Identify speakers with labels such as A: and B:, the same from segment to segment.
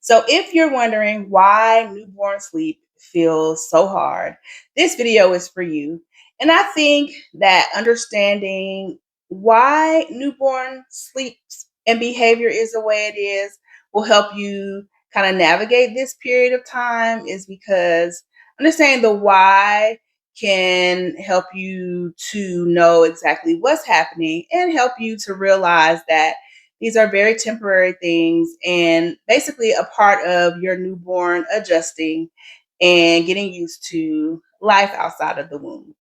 A: So, if you're wondering why newborn sleep feels so hard, this video is for you. And I think that understanding why newborn sleeps and behavior is the way it is will help you kind of navigate this period of time, is because understanding the why can help you to know exactly what's happening and help you to realize that these are very temporary things and basically a part of your newborn adjusting and getting used to life outside of the womb.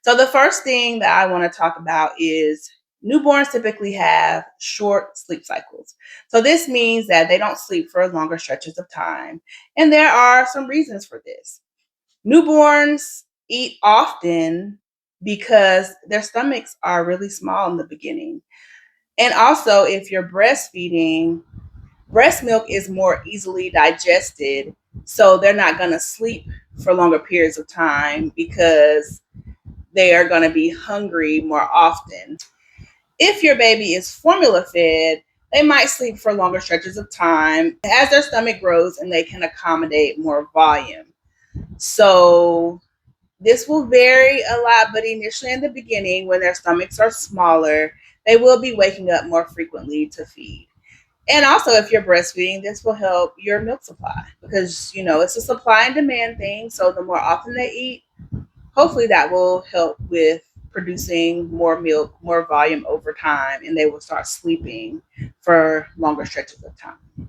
A: So, the first thing that I want to talk about is newborns typically have short sleep cycles. So, this means that they don't sleep for longer stretches of time. And there are some reasons for this. Newborns eat often because their stomachs are really small in the beginning. And also, if you're breastfeeding, breast milk is more easily digested. So they're not going to sleep for longer periods of time because they are going to be hungry more often. If your baby is formula fed, they might sleep for longer stretches of time as their stomach grows and they can accommodate more volume. So this will vary a lot, but initially in the beginning, when their stomachs are smaller, they will be waking up more frequently to feed. And also, if you're breastfeeding, this will help your milk supply because, it's a supply and demand thing. So the more often they eat, hopefully that will help with producing more milk, more volume over time, and they will start sleeping for longer stretches of time.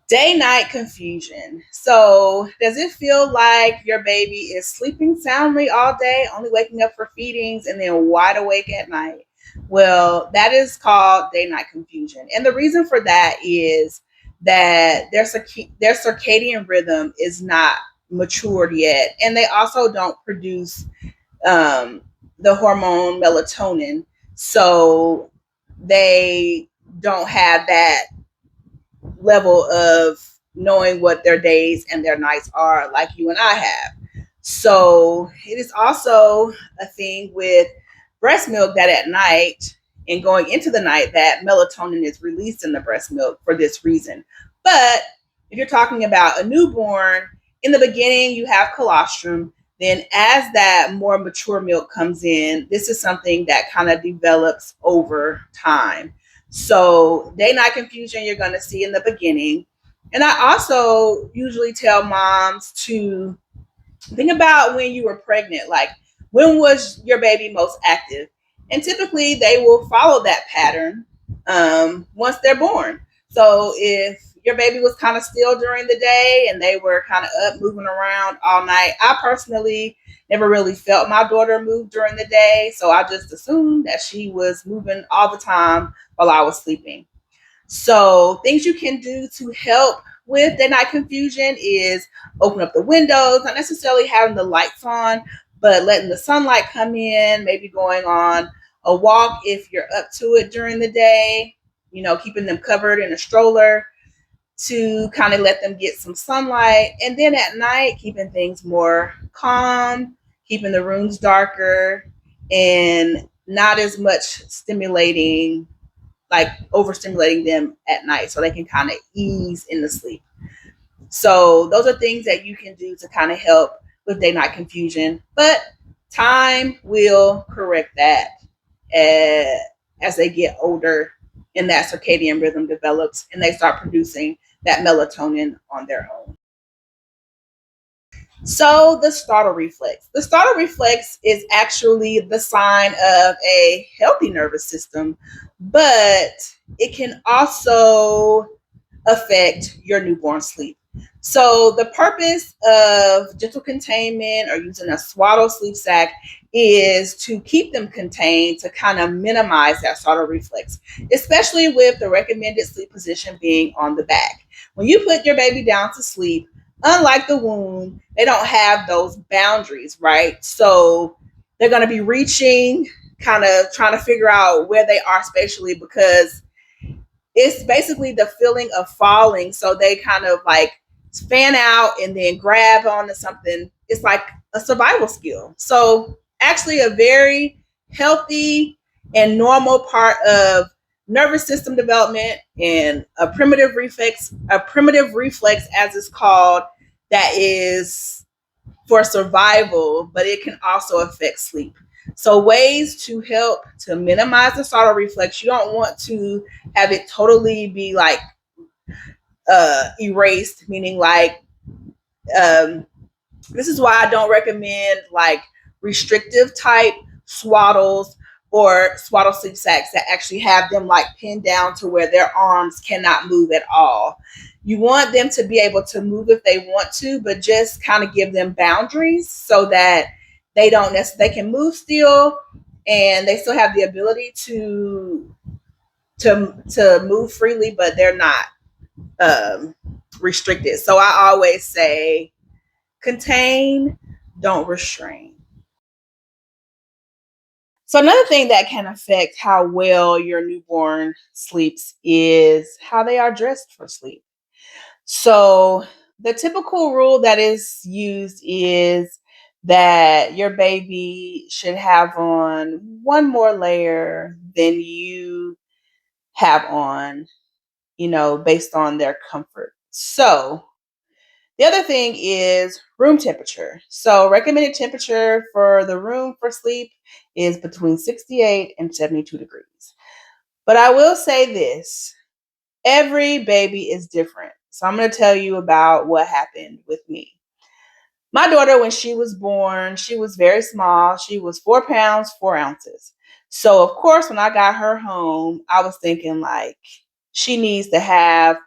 A: Day night confusion. So, does it feel like your baby is sleeping soundly all day, only waking up for feedings, and then wide awake at night? Well, that is called day night confusion. And the reason for that is that their circadian rhythm is not matured yet. And they also don't produce um, the hormone melatonin. So, they don't have that level of knowing what their days and their nights are like you and I have. So it is also a thing with breast milk that at night and going into the night that melatonin is released in the breast milk for this reason. But if you're talking about a newborn, in the beginning you have colostrum. Then as that more mature milk comes in, this is something that kind of develops over time. So day night confusion you're going to see in the beginning. And I also usually tell moms to think about when you were pregnant, like when was your baby most active? And typically they will follow that pattern once they're born. So if your baby was kind of still during the day and they were kind of up moving around all night, I personally never really felt my daughter move during the day. So I just assumed that she was moving all the time while I was sleeping. So things you can do to help with day night confusion is open up the windows, not necessarily having the lights on, but letting the sunlight come in, maybe going on a walk if you're up to it during the day, keeping them covered in a stroller to kind of let them get some sunlight. And then at night, keeping things more calm, keeping the rooms darker, and not as much stimulating, like overstimulating them at night so they can kind of ease in the sleep. So those are things that you can do to kind of help with day night confusion. But time will correct that as they get older and that circadian rhythm develops and they start producing that melatonin on their own. So the startle reflex. The startle reflex is actually the sign of a healthy nervous system, but it can also affect your newborn sleep. So the purpose of gentle containment or using a swaddle sleep sack is to keep them contained to kind of minimize that startle reflex, especially with the recommended sleep position being on the back. When you put your baby down to sleep, unlike the womb, they don't have those boundaries, right? So they're going to be reaching, kind of trying to figure out where they are spatially because it's basically the feeling of falling. So they kind of like fan out and then grab onto something. It's like a survival skill. So actually a very healthy and normal part of nervous system development, and a primitive reflex as it's called, that is for survival, but it can also affect sleep. So ways to help to minimize the startle reflex, you don't want to have it totally be like erased, meaning like um, this is why I don't recommend like restrictive type swaddles or swaddle sleep sacks that actually have them like pinned down to where their arms cannot move at all. You want them to be able to move if they want to, but just kind of give them boundaries so that they can move still, and they still have the ability to move freely, but they're not um, restricted. So I always say contain, don't restrain. So another thing that can affect how well your newborn sleeps is how they are dressed for sleep. So the typical rule that is used is that your baby should have on one more layer than you have on, based on their comfort. So the other thing is room temperature. So recommended temperature for the room for sleep is between 68 and 72 degrees. But I will say this, every baby is different. So I'm going to tell you about what happened with me. My daughter, when she was born, she was very small. She was 4 pounds, 4 ounces. So, of course, when I got her home, I was thinking like she needs to have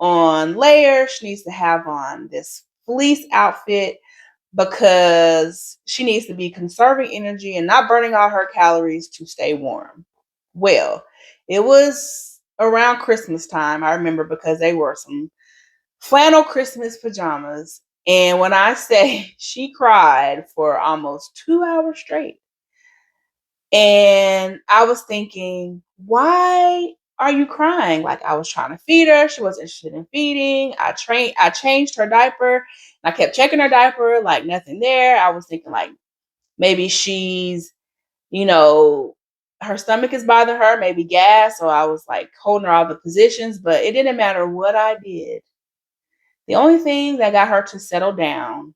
A: on layers. She needs to have on this fleece outfit because she needs to be conserving energy and not burning all her calories to stay warm. Well, it was around Christmas time, I remember, because they were some flannel Christmas pajamas. And when I say she cried for almost 2 hours straight, and I was thinking, why are you crying? Like, I was trying to feed her. She wasn't interested in feeding. I changed her diaper. And I kept checking her diaper, like nothing there. I was thinking like maybe she's, you know, her stomach is bothering her, maybe gas. So I was like holding her all the positions, but it didn't matter what I did. The only thing that got her to settle down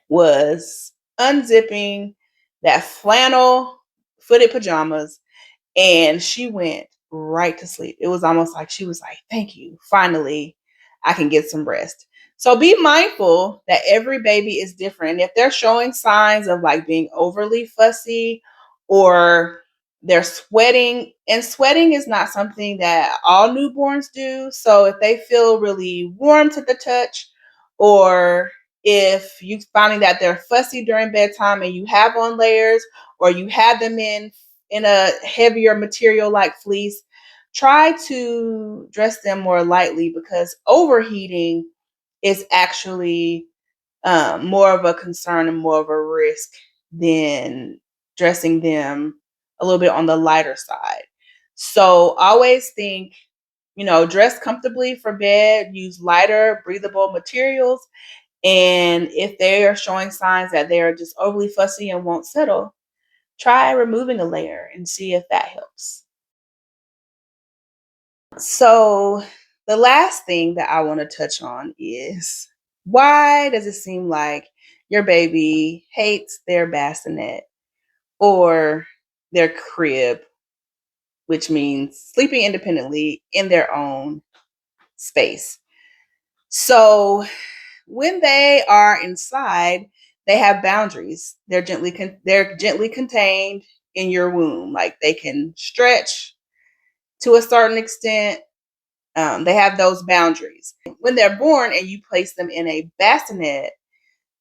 A: was unzipping that flannel footed pajamas, and she went right to sleep. It was almost like she was like, thank you. Finally, I can get some rest. So be mindful that every baby is different. If they're showing signs of like being overly fussy or they're sweating, and sweating is not something that all newborns do. So if they feel really warm to the touch, or if you finding that they're fussy during bedtime and you have on layers, or you have them in a heavier material like fleece, try to dress them more lightly, because overheating is actually more of a concern and more of a risk than dressing them a little bit on the lighter side. So always think, dress comfortably for bed, use lighter, breathable materials. And if they are showing signs that they are just overly fussy and won't settle, try removing a layer and see if that helps. So, the last thing that I want to touch on is, why does it seem like your baby hates their bassinet or their crib, which means sleeping independently in their own space? So, when they are inside, they have boundaries. They're gently contained in your womb. Like, they can stretch to a certain extent. They have those boundaries. When they're born and you place them in a bassinet,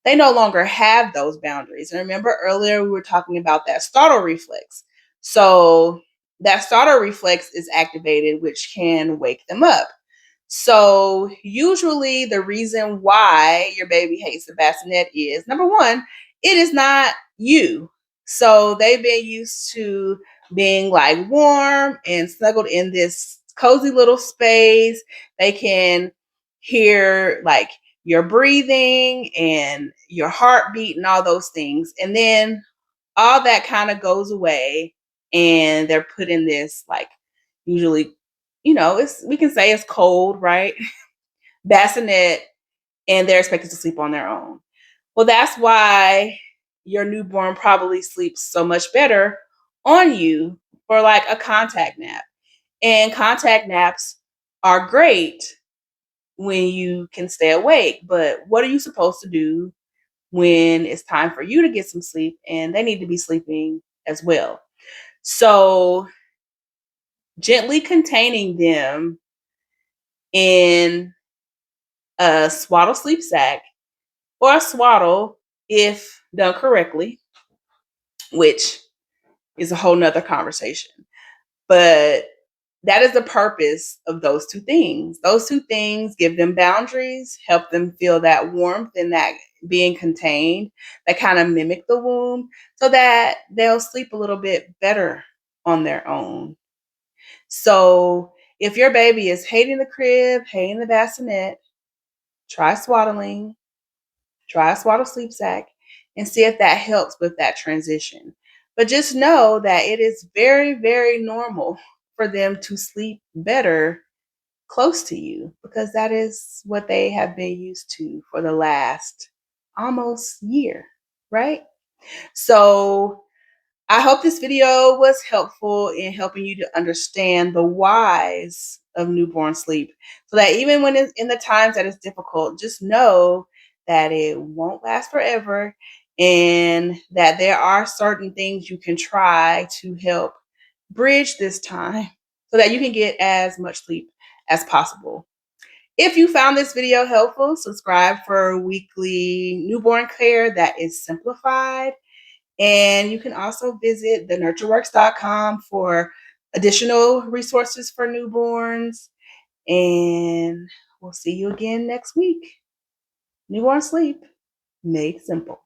A: they no longer have those boundaries. And remember earlier we were talking about that startle reflex. So that startle reflex is activated, which can wake them up. So usually the reason why your baby hates the bassinet is, number one, it is not you. So they've been used to being like warm and snuggled in this cozy little space. They can hear like your breathing and your heartbeat and all those things. And then all that kind of goes away, and they're put in this like usually, we can say it's cold, right? Bassinet, and they're expected to sleep on their own. Well, that's why your newborn probably sleeps so much better on you for like a contact nap. And contact naps are great when you can stay awake, but what are you supposed to do when it's time for you to get some sleep and they need to be sleeping as well? So, gently containing them in a swaddle sleep sack or a swaddle, if done correctly, which is a whole nother conversation. But that is the purpose of those two things. Those two things give them boundaries, help them feel that warmth and that being contained, that kind of mimic the womb, so that they'll sleep a little bit better on their own. So if your baby is hating the crib, hating the bassinet, try swaddling, try a swaddle sleep sack, and see if that helps with that transition. But just know that it is very, very normal for them to sleep better close to you because that is what they have been used to for the last almost year, right? So I hope this video was helpful in helping you to understand the whys of newborn sleep so that even when it's in the times that it's difficult, just know that it won't last forever and that there are certain things you can try to help bridge this time so that you can get as much sleep as possible. If you found this video helpful, subscribe for weekly newborn care that is simplified. And you can also visit thenurtureworks.com for additional resources for newborns. And we'll see you again next week. Newborn sleep made simple.